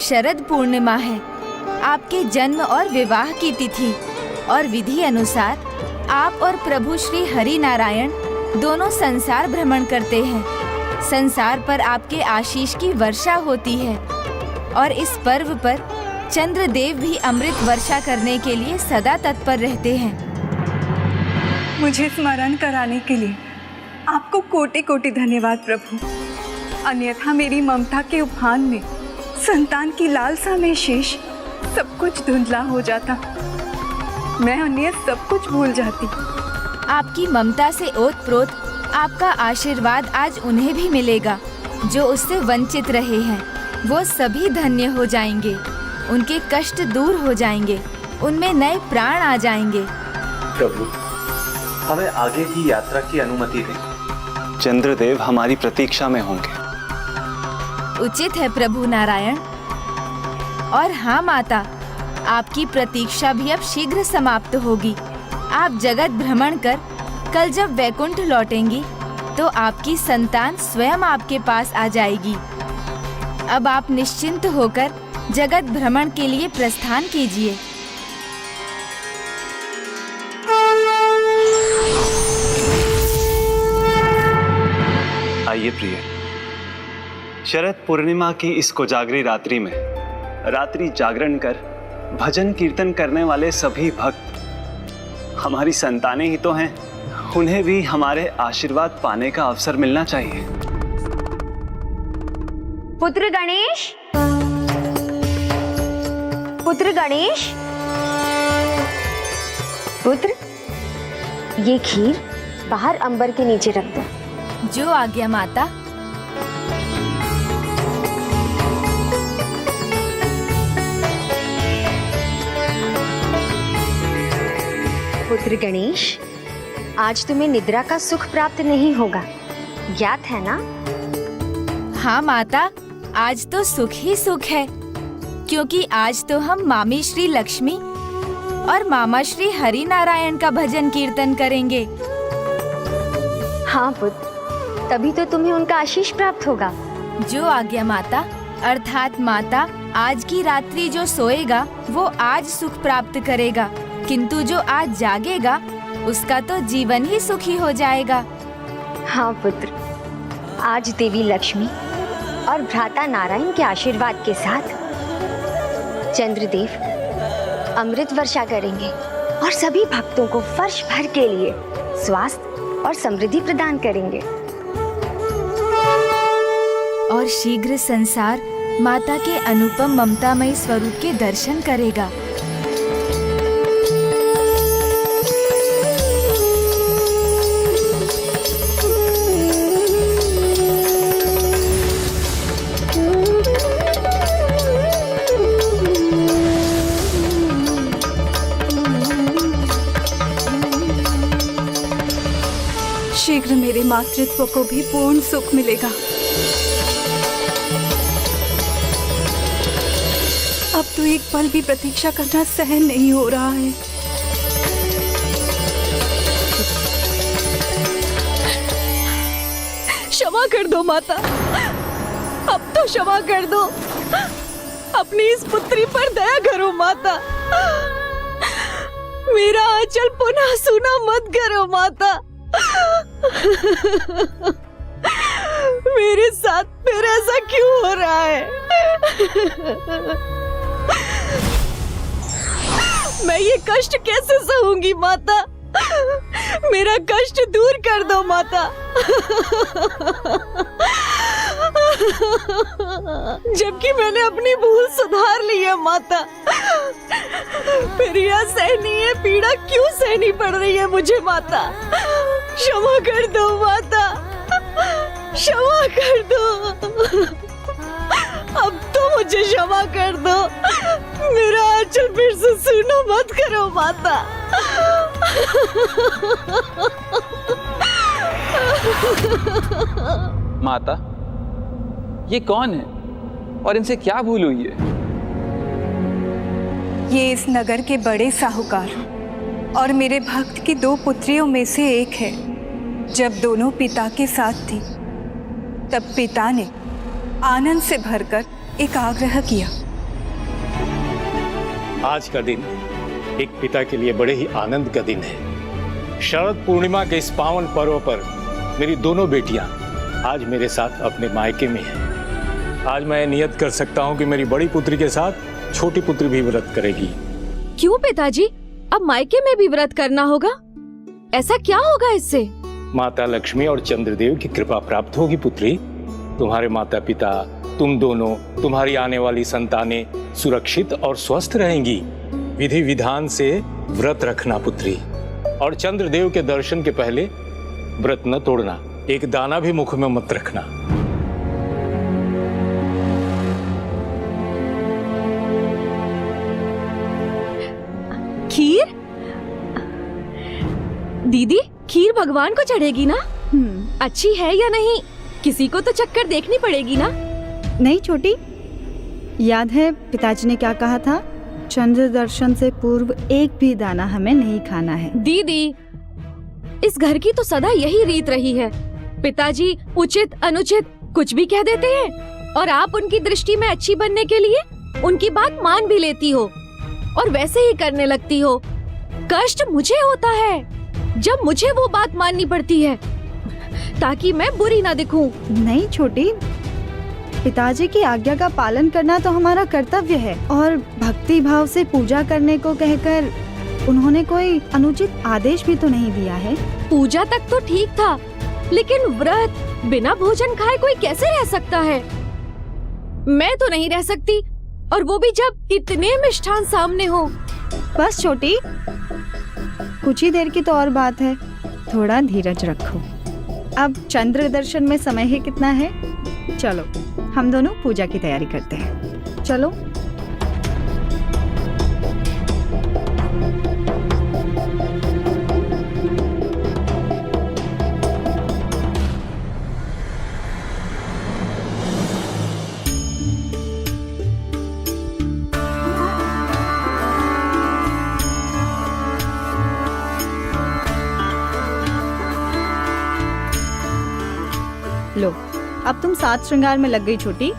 शरद पूर्णिमा है, आपके जन्म और विवाह की तिथि, और विधि अनुसार आप और प्रभु श्री हरि नारायण दोनों संसार भ्रमण करते हैं। संसार पर आपके आशीष की वर्षा होती है और इस पर्व पर चंद्रदेव भी अमृत वर्षा करने के लिए सदा तत्पर रहते हैं। मुझे स्मरण कराने के लिए आपको कोटि कोटि धन्यवाद प्रभु, अन्यथा मेरी ममता के उफान में, संतान की लालसा में शेष सब कुछ धुंधला हो जाता। मैं अन्य सब कुछ भूल जाती। आपकी ममता से ओतप्रोत आपका आशीर्वाद आज उन्हें भी मिलेगा जो उससे वंचित रहे हैं। वो सभी धन्य हो जाएंगे, उनके कष्ट दूर हो जाएंगे, उनमें नए प्राण आ जाएंगे। प्रभु, हमें आगे की यात्रा की अनुमति दें। चंद्रदेव हमारी प्रतीक्षा में होंगे। उचित है प्रभु नारायण। और हाँ माता, आपकी प्रतीक्षा भी अब शीघ्र समाप्त होगी। आप जगत भ्रमण कर कल जब वैकुंठ लौटेंगी तो आपकी संतान स्वयं आपके पास आ जाएगी। अब आप निश्चिंत होकर जगत भ्रमण के लिए प्रस्थान कीजिए। आइए प्रिय, शरद पूर्णिमा की इस कोजागरी रात्रि में रात्रि जागरण कर भजन कीर्तन करने वाले सभी भक्त हमारी संतानें ही तो हैं। उन्हें भी हमारे आशीर्वाद पाने का अवसर मिलना चाहिए। पुत्र गणेश, पुत्र गणेश, पुत्र, ये खीर बाहर अंबर के नीचे रख दो। जो आज्ञा माता। पुत्र गणेश, आज तुम्हें निद्रा का सुख प्राप्त नहीं होगा, ज्ञात है ना? हाँ माता, आज तो सुख ही सुख है, क्योंकि आज तो हम मामी श्री लक्ष्मी और मामा श्री हरि नारायण का भजन कीर्तन करेंगे। हाँ पुत्र, तभी तो तुम्हें उनका आशीष प्राप्त होगा। जो आज्ञा माता। अर्थात माता, आज की रात्रि जो सोएगा वो आज सुख प्राप्त करेगा, किंतु जो आज जागेगा उसका तो जीवन ही सुखी हो जाएगा। हाँ पुत्र, आज देवी लक्ष्मी और भ्राता नारायण के आशीर्वाद के साथ चंद्रदेव अमृत वर्षा करेंगे और सभी भक्तों को वर्ष भर के लिए स्वास्थ्य और समृद्धि प्रदान करेंगे। और शीघ्र संसार माता के अनुपम ममतामयी स्वरूप के दर्शन करेगा। शीघ्र मेरे मातृत्व को भी पूर्ण सुख मिलेगा। अब तो एक पल भी प्रतीक्षा करना सहन नहीं हो रहा है। क्षमा कर दो माता, अब तो क्षमा कर दो। अपनी इस पुत्री पर दया करो माता। मेरा आंचल पुनः सूना मत करो माता। मेरे साथ फिर ऐसा क्यों हो रहा है? मैं ये कष्ट कैसे सहूंगी माता? मेरा कष्ट दूर कर दो माता। जबकि मैंने अपनी भूल सुधार ली है माता, फिर यह सहनीय पीड़ा क्यों सहनी पड़ रही है मुझे माता? क्षमा कर दो माता, क्षमा कर दो। अब तो मुझे क्षमा कर दो। मेरा आंचल फिर से सूना मत करो माता। माता, ये कौन है और इनसे क्या भूल हुई है? ये इस नगर के बड़े साहूकार और मेरे भक्त की 2 पुत्रियों में से एक है। जब दोनों पिता के साथ थी तब पिता ने आनंद से भरकर एक आग्रह किया आज का दिन एक पिता के लिए बड़े ही आनंद का दिन है। शरद पूर्णिमा के इस पावन पर्व पर मेरी दोनों बेटियां आज मेरे साथ अपने मायके में हैं। आज मैं नियत कर सकता हूं कि मेरी बड़ी पुत्री के साथ छोटी पुत्री भी व्रत करेगी। क्यों पिताजी, अब मायके में भी व्रत करना होगा? ऐसा क्या होगा इससे? माता लक्ष्मी और चंद्रदेव की कृपा प्राप्त होगी पुत्री। तुम्हारे माता पिता, तुम दोनों, तुम्हारी आने वाली संतानें सुरक्षित और स्वस्थ रहेंगी। विधि विधान से व्रत रखना पुत्री, और चंद्रदेव के दर्शन के पहले व्रत न तोड़ना, एक दाना भी मुख में मत रखना। खीर? दीदी, खीर भगवान को चढ़ेगी ना? अच्छी है या नहीं, किसी को तो चक्कर देखनी पड़ेगी ना? नहीं छोटी, याद है पिताजी ने क्या कहा था? चंद्र दर्शन से पूर्व एक भी दाना हमें नहीं खाना है। दीदी, इस घर की तो सदा यही रीत रही है। पिताजी उचित अनुचित कुछ भी कह देते हैं और आप उनकी दृष्टि में अच्छी बनने के लिए उनकी बात मान भी लेती हो और वैसे ही करने लगती हो। कष्ट मुझे होता है जब मुझे वो बात माननी पड़ती है ताकि मैं बुरी ना दिखूं। नहीं छोटी, पिताजी की आज्ञा का पालन करना तो हमारा कर्तव्य है, और भक्ति भाव से पूजा करने को कहकर उन्होंने कोई अनुचित आदेश भी तो नहीं दिया है। पूजा तक तो ठीक था, लेकिन व्रत बिना भोजन खाए कोई कैसे रह सकता है? मैं तो नहीं रह सकती, और वो भी जब इतने मिष्ठान सामने हो। बस छोटी, कुछ ही देर की तो और बात है, थोड़ा धीरज रखो। अब चंद्र दर्शन में समय ही कितना है? चलो हम दोनों पूजा की तैयारी करते हैं। चलो। लो, अब तुम सात श्रृंगार में लग गई छोटी।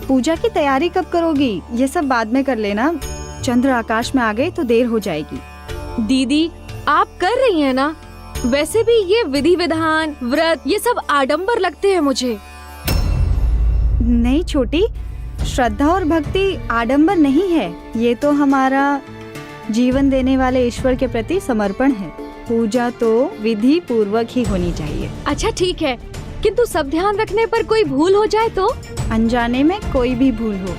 पूजा की तैयारी कब करोगी? ये सब बाद में कर लेना। चंद्र आकाश में आ गए तो देर हो जाएगी। दीदी, आप कर रही हैं ना? वैसे भी ये विधि विधान, व्रत, ये सब आडंबर लगते हैं मुझे। नहीं छोटी, श्रद्धा और भक्ति आडंबर नहीं है, ये तो हमारा जीवन देने वाले ईश्वर के प्रति समर्पण है। पूजा तो विधि पूर्वक ही होनी चाहिए। अच्छा ठीक है, किंतु सब ध्यान रखने पर कोई भूल हो जाए तो? अनजाने में कोई भी भूल हो,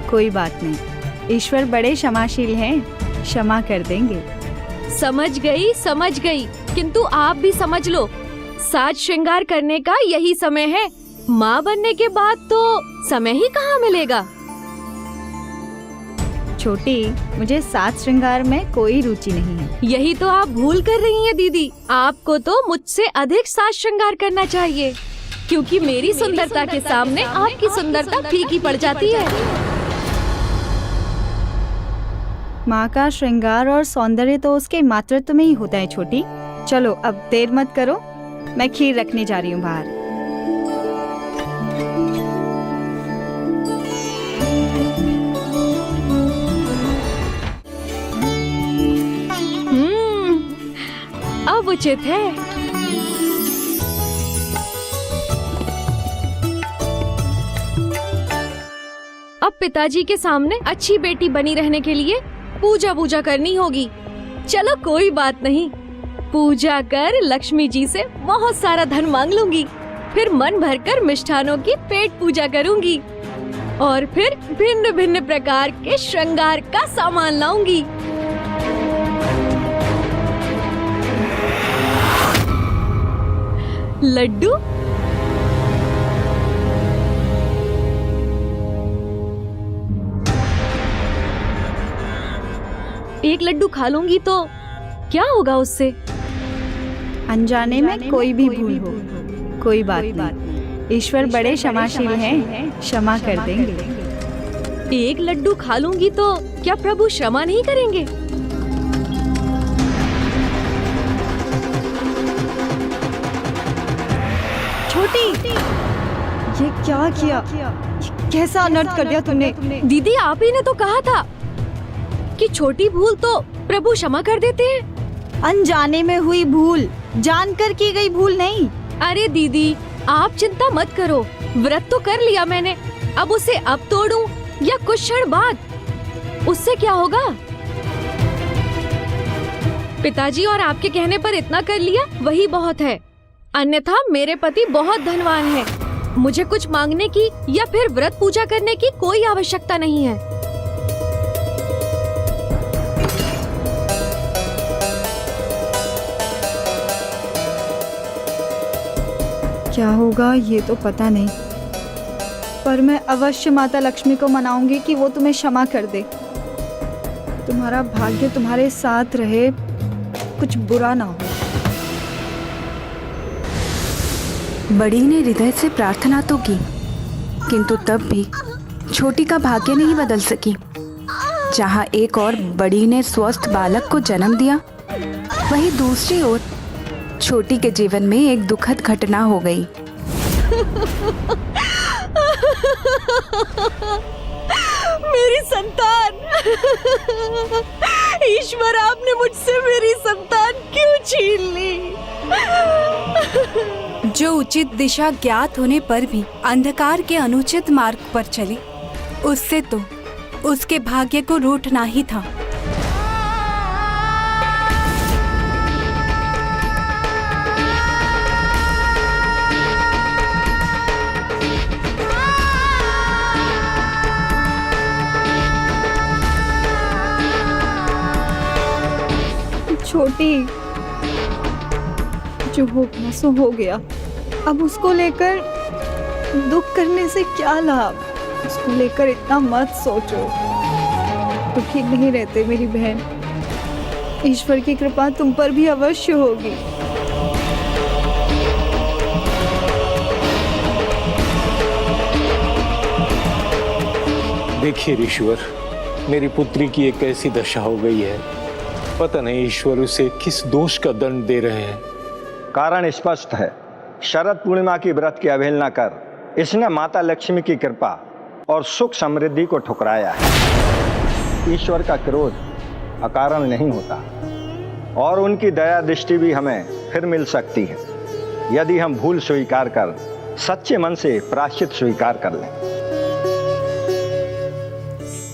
कोई बात नहीं, ईश्वर बड़े क्षमाशील हैं, क्षमा कर देंगे। समझ गई, किंतु आप भी समझ लो, साज श्रृंगार करने का यही समय है। माँ बनने के बाद तो समय ही कहाँ मिलेगा। छोटी, मुझे सात श्रृंगार में कोई रुचि नहीं है। यही तो आप भूल कर रही हैं दीदी। आपको तो मुझसे अधिक साज श्रृंगार करना चाहिए, क्योंकि मेरी सुंदरता के सामने आपकी सुंदरता फीकी पड़ जाती है। माँ का श्रृंगार और सौंदर्य तो उसके मातृत्व में ही होता है छोटी। चलो अब देर मत करो, मैं खीर रखने जा रही हूँ बाहर। अब उचित है। अब पिताजी के सामने अच्छी बेटी बनी रहने के लिए पूजा करनी होगी। चलो कोई बात नहीं, पूजा कर लक्ष्मी जी से बहुत सारा धन मांग लूंगी, फिर मन भरकर मिष्ठानों की पेट पूजा करूंगी और फिर भिन्न भिन्न प्रकार के श्रृंगार का सामान लाऊंगी। लड्डू? एक लड्डू खा लूंगी तो क्या होगा उससे? अनजाने में कोई भी भूल हो, कोई बात नहीं, ईश्वर बड़े क्षमाशील हैं, क्षमा कर देंगे। एक लड्डू खा लूंगी तो क्या प्रभु क्षमा नहीं करेंगे? छोटी, ये क्या किया? कैसा अनर्थ कर दिया तुमने? दीदी, आप ही ने तो कहा था कि छोटी भूल तो प्रभु क्षमा कर देते हैं। अनजाने में हुई भूल, जानकर की गई भूल नहीं। अरे दीदी, आप चिंता मत करो, व्रत तो कर लिया मैंने, अब उसे अब तोड़ूं या कुछ क्षण बाद, उससे क्या होगा? पिताजी और आपके कहने पर इतना कर लिया वही बहुत है, अन्यथा मेरे पति बहुत धनवान हैं। मुझे कुछ मांगने की या फिर व्रत पूजा करने की कोई आवश्यकता नहीं है। क्या होगा ये तो पता नहीं, पर मैं अवश्य माता लक्ष्मी को मनाऊंगी कि वो तुम्हें क्षमा कर दे। तुम्हारा भाग्य तुम्हारे साथ रहे, कुछ बुरा ना हो। बड़ी ने हृदय से प्रार्थना तो की, किंतु तब भी छोटी का भाग्य नहीं बदल सकी। जहाँ एक और बड़ी ने स्वस्थ बालक को जन्म दिया, वहीं दूसरी ओर छोटी के जीवन में एक दुखद घटना हो गई। मेरी संतान! ईश्वर, आपने मुझसे मेरी संतान क्यों छीन ली? जो उचित दिशा ज्ञात होने पर भी अंधकार के अनुचित मार्ग पर चली, उससे तो उसके भाग्य को रूठना ही था। छोटी, जो होना सो हो गया, अब उसको लेकर दुख करने से क्या लाभ? उसको लेकर इतना मत सोचो, दुखी नहीं रहते मेरी बहन। ईश्वर की कृपा तुम पर भी अवश्य होगी। देखिए ऋषिवर, मेरी पुत्री की एक ऐसी दशा हो गई है, पता नहीं ईश्वर उसे किस दोष का दंड दे रहे हैं। कारण स्पष्ट है। शरद पूर्णिमा की व्रत की अवहेलना कर इसने माता लक्ष्मी की कृपा और सुख समृद्धि को ठुकराया है। ईश्वर का क्रोध अकारण नहीं होता और उनकी दया दृष्टि भी हमें फिर मिल सकती है, यदि हम भूल स्वीकार कर सच्चे मन से प्रायश्चित स्वीकार कर लें।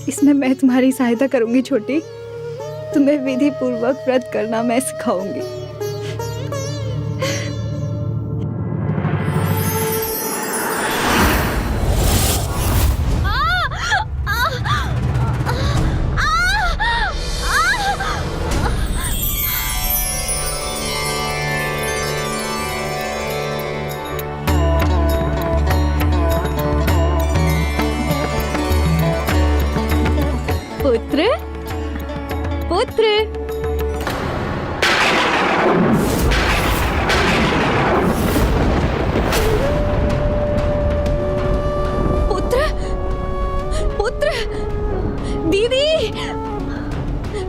इसमें मैं तुम्हारी सहायता करूंगी छोटी। तुम्हें विधि पूर्वक व्रत करना मैं सिखाऊंगी। पुत्र, पुत्र, पुत्र, पुत्र, दीदी,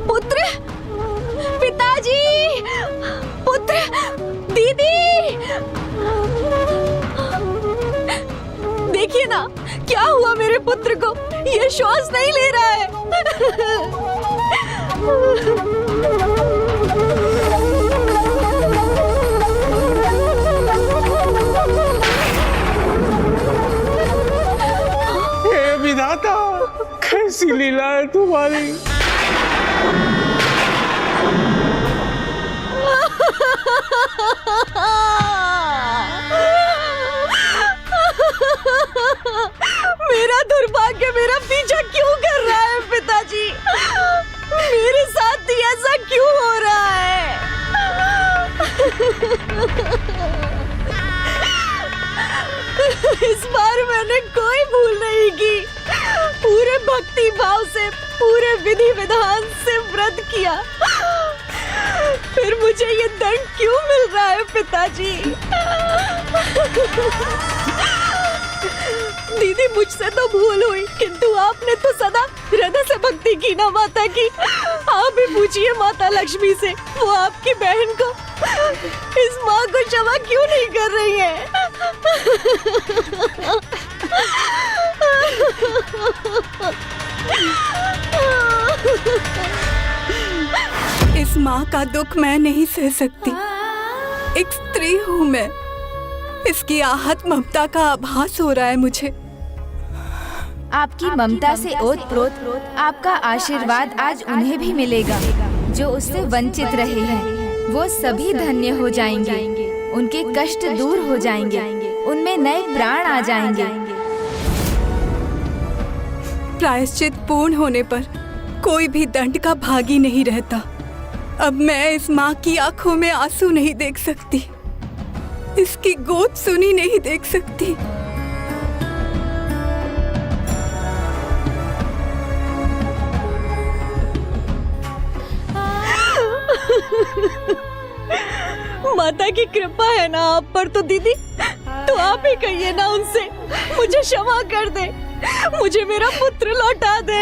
पुत्र, पिताजी, पुत्र, दीदी, देखिए ना क्या हुआ मेरे पुत्र को, ये श्वास नहीं ले रहा है। हे विधाता, कैसी लीला है तुम्हारी। मेरा दुर्भाग्य मेरा पीछा क्यों कर रहा है पिताजी? मेरे साथ ही ऐसा क्यों हो रहा है? इस बार मैंने कोई भूल नहीं की, पूरे भक्ति भाव से, पूरे विधि विधान से व्रत किया, फिर मुझे ये दंड क्यों मिल रहा है पिताजी? दीदी, मुझसे तो भूल हुई, किंतु आपने तो सदा हृदय से भक्ति की ना माता की। आप भी पूछिए माता लक्ष्मी से, वो आपकी बहन को, इस माँ को क्षमा क्यों नहीं कर रही है? इस माँ का दुख मैं नहीं सह सकती। एक स्त्री हूँ मैं। इसकी आहत ममता का आभास हो रहा है मुझे। आपकी ममता से ओतप्रोत आपका आशीर्वाद आज उन्हें भी मिलेगा जो उससे वंचित रहे हैं। वो सभी धन्य हो जाएंगे, उनके कष्ट दूर हो जाएंगे, उनमें नए प्राण आ जाएंगे। प्रायश्चित पूर्ण होने पर कोई भी दंड का भागी नहीं रहता। अब मैं इस माँ की आंखों में आंसू नहीं देख सकती, इसकी गोद सुनी नहीं देख सकती। माता की कृपा है ना आप पर तो दीदी, तो आप ही कहिए ना उनसे मुझे क्षमा कर दे, मुझे मेरा पुत्र लौटा दे।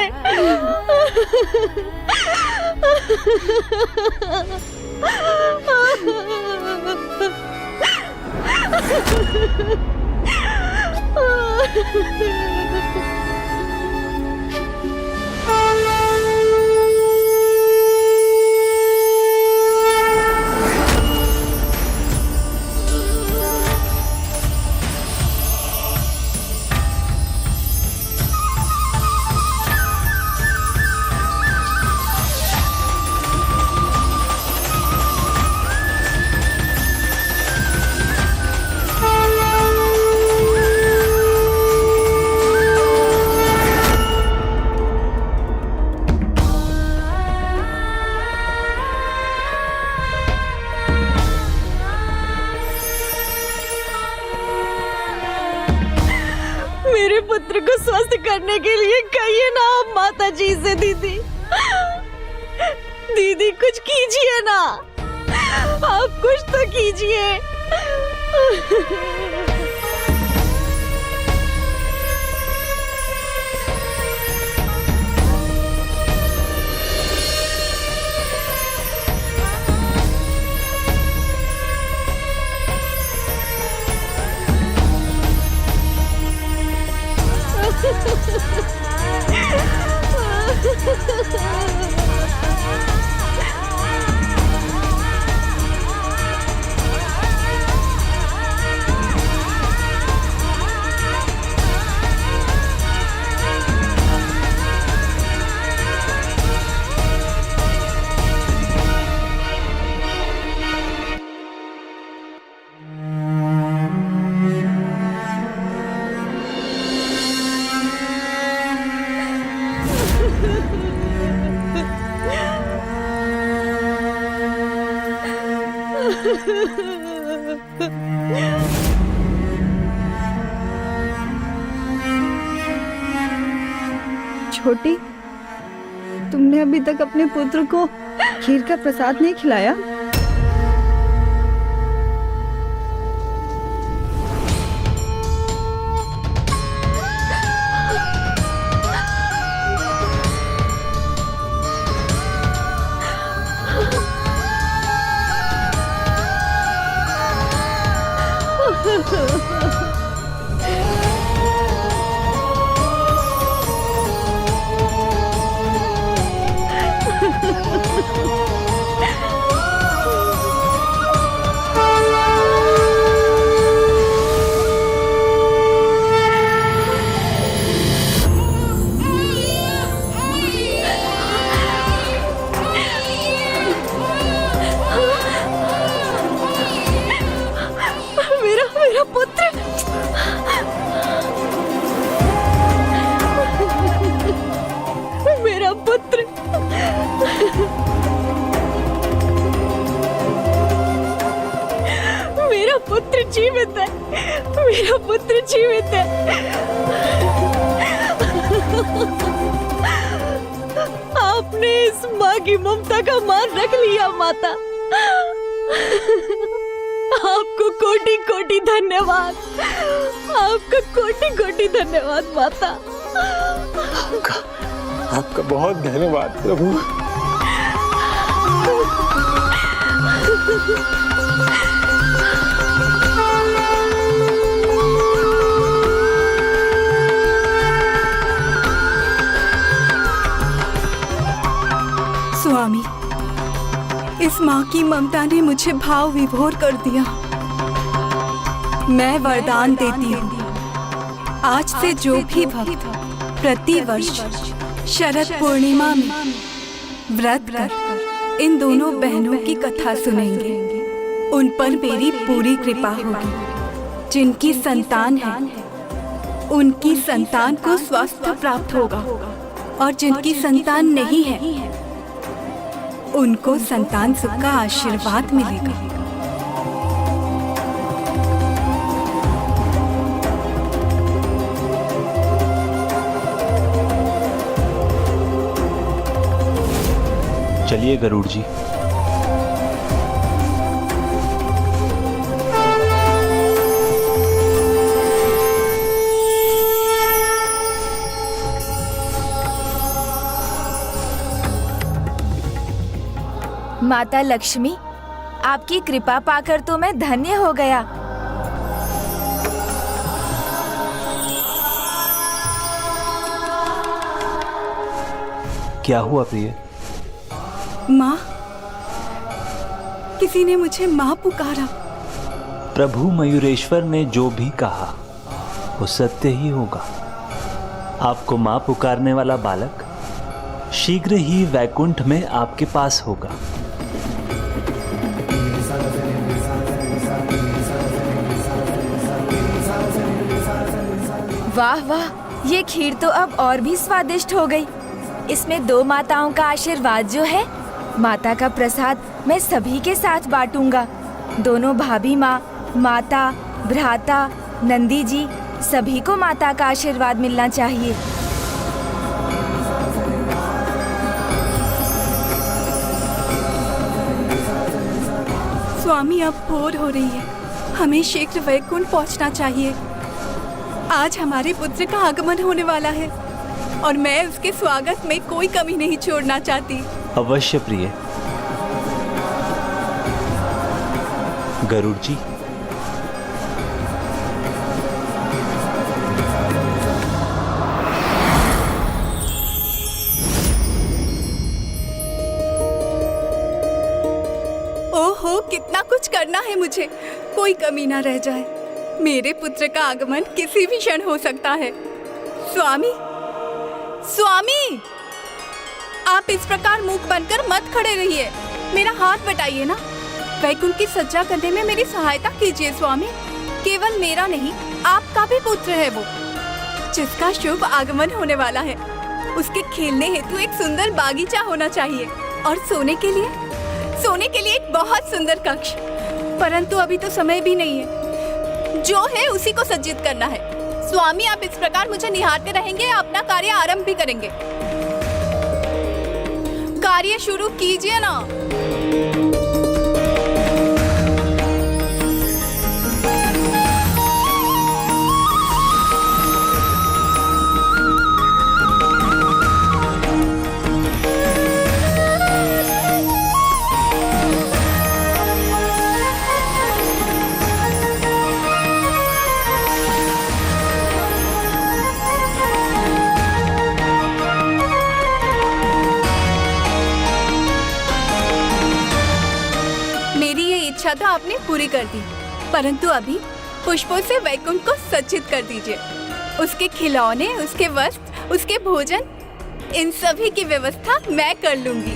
मेरे पुत्र को स्वस्थ करने के लिए कहिए ना आप माता जी से। दीदी दीदी कुछ कीजिए ना, आप कुछ तो कीजिए। छोटी, तुमने अभी तक अपने पुत्र को खीर का प्रसाद नहीं खिलाया? मेरा पुत्र, मेरा पुत्र, मेरा पुत्र जीवित है, मेरा पुत्र जीवित है। आपने इस माँ की ममता का मान रख लिया माता। आपको कोटि कोटि धन्यवाद, आपका कोटि कोटि धन्यवाद माता। आपका बहुत धन्यवाद प्रभु। स्वामी, इस माँ की ममता ने मुझे भाव विभोर कर दिया। मैं वरदान देती हूँ, आज से जो भी भक्त प्रति वर्ष शरद पूर्णिमा में व्रत कर इन दोनों बहनों की कथा सुनेंगे, उन पर मेरी पूरी कृपा होगी। जिनकी संतान है उनकी संतान को स्वास्थ्य प्राप्त होगा, और जिनकी संतान नहीं है उनको संतान सुख का आशीर्वाद मिलेगा। चलिए गरुड़ जी। माता लक्ष्मी, आपकी कृपा पाकर तो मैं धन्य हो गया। क्या हुआ प्रिय? माँ, किसी ने मुझे माँ पुकारा। प्रभु मयूरेश्वर ने जो भी कहा वो सत्य ही होगा। आपको माँ पुकारने वाला बालक शीघ्र ही वैकुंठ में आपके पास होगा। वाह वाह, ये खीर तो अब और भी स्वादिष्ट हो गई। इसमें 2 माताओं का आशीर्वाद जो है, माता का प्रसाद मैं सभी के साथ बांटूंगा। दोनों भाभी माँ, माता, भ्राता, नंदी जी, सभी को माता का आशीर्वाद मिलना चाहिए। स्वामी, अब भोर हो रही है, हमें शीघ्र वैकुंठ पहुंचना चाहिए। आज हमारे पुत्र का आगमन होने वाला है और मैं उसके स्वागत में कोई कमी नहीं छोड़ना चाहती। अवश्य प्रिय। गरुड़ जी, ओहो, कितना कुछ करना है मुझे, कोई कमी ना रह जाए। मेरे पुत्र का आगमन किसी भी क्षण हो सकता है। स्वामी, स्वामी, आप इस प्रकार मुख बनकर मत खड़े रहिए, मेरा हाथ बटाइए ना। वैकुंठ की सज्जा करने में मेरी सहायता कीजिए स्वामी। केवल मेरा नहीं, आपका भी पुत्र है वो, जिसका शुभ आगमन होने वाला है। उसके खेलने हेतु एक सुंदर बागीचा होना चाहिए और सोने के लिए एक बहुत सुंदर कक्ष। परंतु अभी तो समय भी नहीं है, जो है उसी को सज्जित करना है। स्वामी, आप इस प्रकार मुझे निहारते रहेंगे या अपना कार्य आरंभ भी करेंगे? कार्य शुरू कीजिए ना। इच्छा तो आपने पूरी कर दी, परंतु अभी पुष्पों से वैकुंठ को सज्जित कर दीजिए। उसके खिलौने, उसके वस्त्र, उसके भोजन, इन सभी की व्यवस्था मैं कर लूंगी।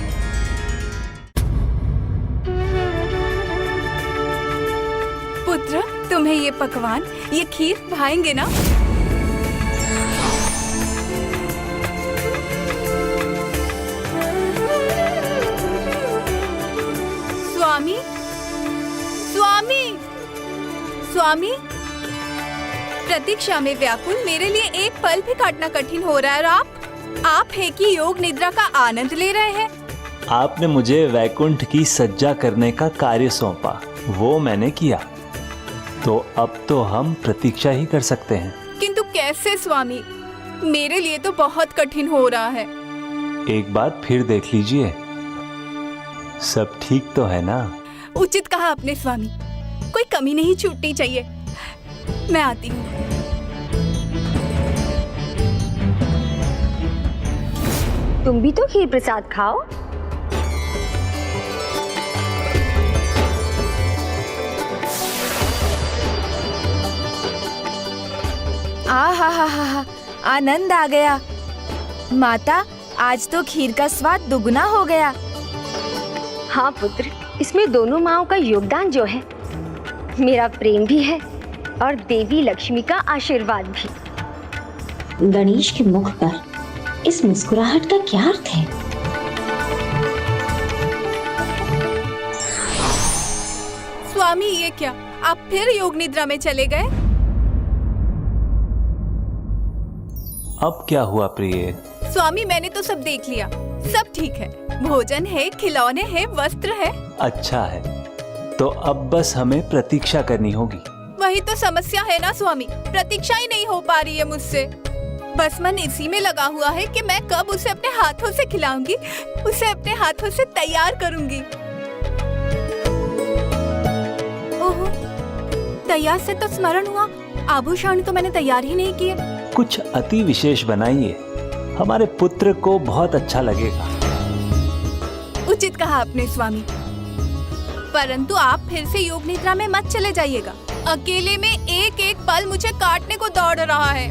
पुत्र, तुम्हें ये पकवान, ये खीर भाएंगे ना? स्वामी, स्वामी, स्वामी, प्रतीक्षा में व्याकुल मेरे लिए एक पल भी काटना कठिन हो रहा है। और आप है कि योग निद्रा का आनंद ले रहे हैं। आपने मुझे वैकुंठ की सज्जा करने का कार्य सौंपा, वो मैंने किया, तो अब तो हम प्रतीक्षा ही कर सकते हैं। किंतु कैसे स्वामी, मेरे लिए तो बहुत कठिन हो रहा है। एक बार फिर देख लीजिए, सब ठीक तो है ना? उचित कहा आपने स्वामी, कोई कमी नहीं छूटनी चाहिए। मैं आती हूँ। तुम भी तो खीर प्रसाद खाओ। हा, आनंद आ गया। माता, आज तो खीर का स्वाद दुगना हो गया। हाँ पुत्र, इसमें दोनों माँओं का योगदान जो है, मेरा प्रेम भी है और देवी लक्ष्मी का आशीर्वाद भी। गणेश के मुख पर इस मुस्कुराहट का क्या अर्थ है? स्वामी, ये क्या, आप फिर योग निद्रा में चले गए? अब क्या हुआ प्रिय? स्वामी, मैंने तो सब देख लिया, सब ठीक है। भोजन है, खिलौने हैं, वस्त्र है। अच्छा है, तो अब बस हमें प्रतीक्षा करनी होगी। वही तो समस्या है ना स्वामी, प्रतीक्षा ही नहीं हो पा रही है मुझसे। बस मन इसी में लगा हुआ है कि मैं कब उसे अपने हाथों से खिलाऊंगी, उसे अपने हाथों से तैयार करूंगी। ओहो, तैयार से तो स्मरण हुआ, आभूषण तो मैंने तैयार ही नहीं किए। कुछ अति विशेष बनाइए, हमारे पुत्र को बहुत अच्छा लगेगा। उचित कहा आपने स्वामी, परंतु आप फिर से योग निद्रा में मत चले जाइएगा। अकेले में एक एक पल मुझे काटने को दौड़ रहा है।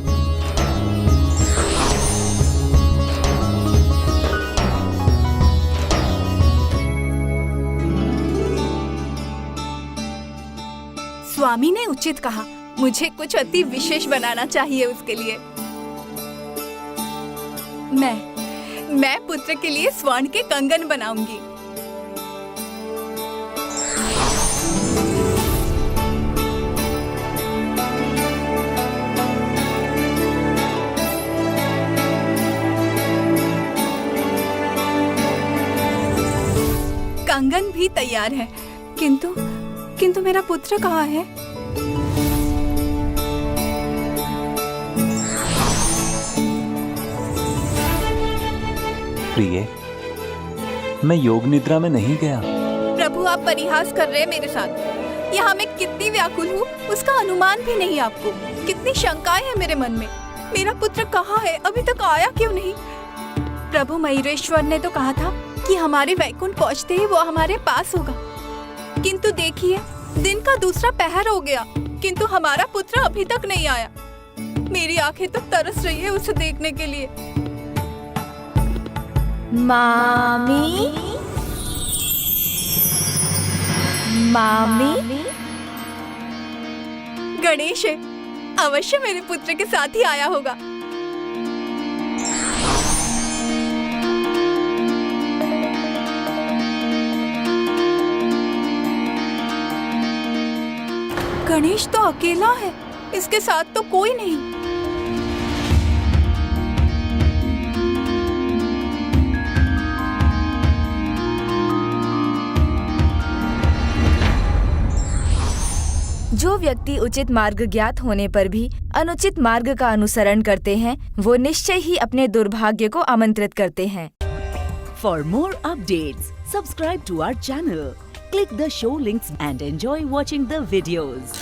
स्वामी ने उचित कहा, मुझे कुछ अति विशेष बनाना चाहिए उसके लिए। मैं पुत्र के लिए स्वर्ण के कंगन बनाऊंगी। कंगन भी तैयार है, किंतु मेरा पुत्र कहाँ है? प्रिय, मैं योग निद्रा में नहीं गया। प्रभु, आप परिहास कर रहे हैं मेरे साथ। यहाँ मैं कितनी व्याकुल हूँ उसका अनुमान भी नहीं आपको। कितनी शंकाएं हैं मेरे मन में। मेरा पुत्र कहाँ है, अभी तक आया क्यों नहीं? प्रभु मयूरेश्वर ने तो कहा था कि हमारे वैकुंठ पहुँचते ही वो हमारे पास होगा, किंतु देखिए दिन का दूसरा पहर हो गया, किंतु हमारा पुत्र अभी तक नहीं आया। मेरी आंखें तो तरस रही है उसे देखने के लिए। मामी, मामी, गणेश है, अवश्य मेरे पुत्र के साथ ही आया होगा। गणेश तो अकेला है, इसके साथ तो कोई नहीं। जो व्यक्ति उचित मार्ग ज्ञात होने पर भी अनुचित मार्ग का अनुसरण करते हैं, वो निश्चय ही अपने दुर्भाग्य को आमंत्रित करते हैं। For more updates, subscribe to our channel, click the show links and enjoy watching the videos.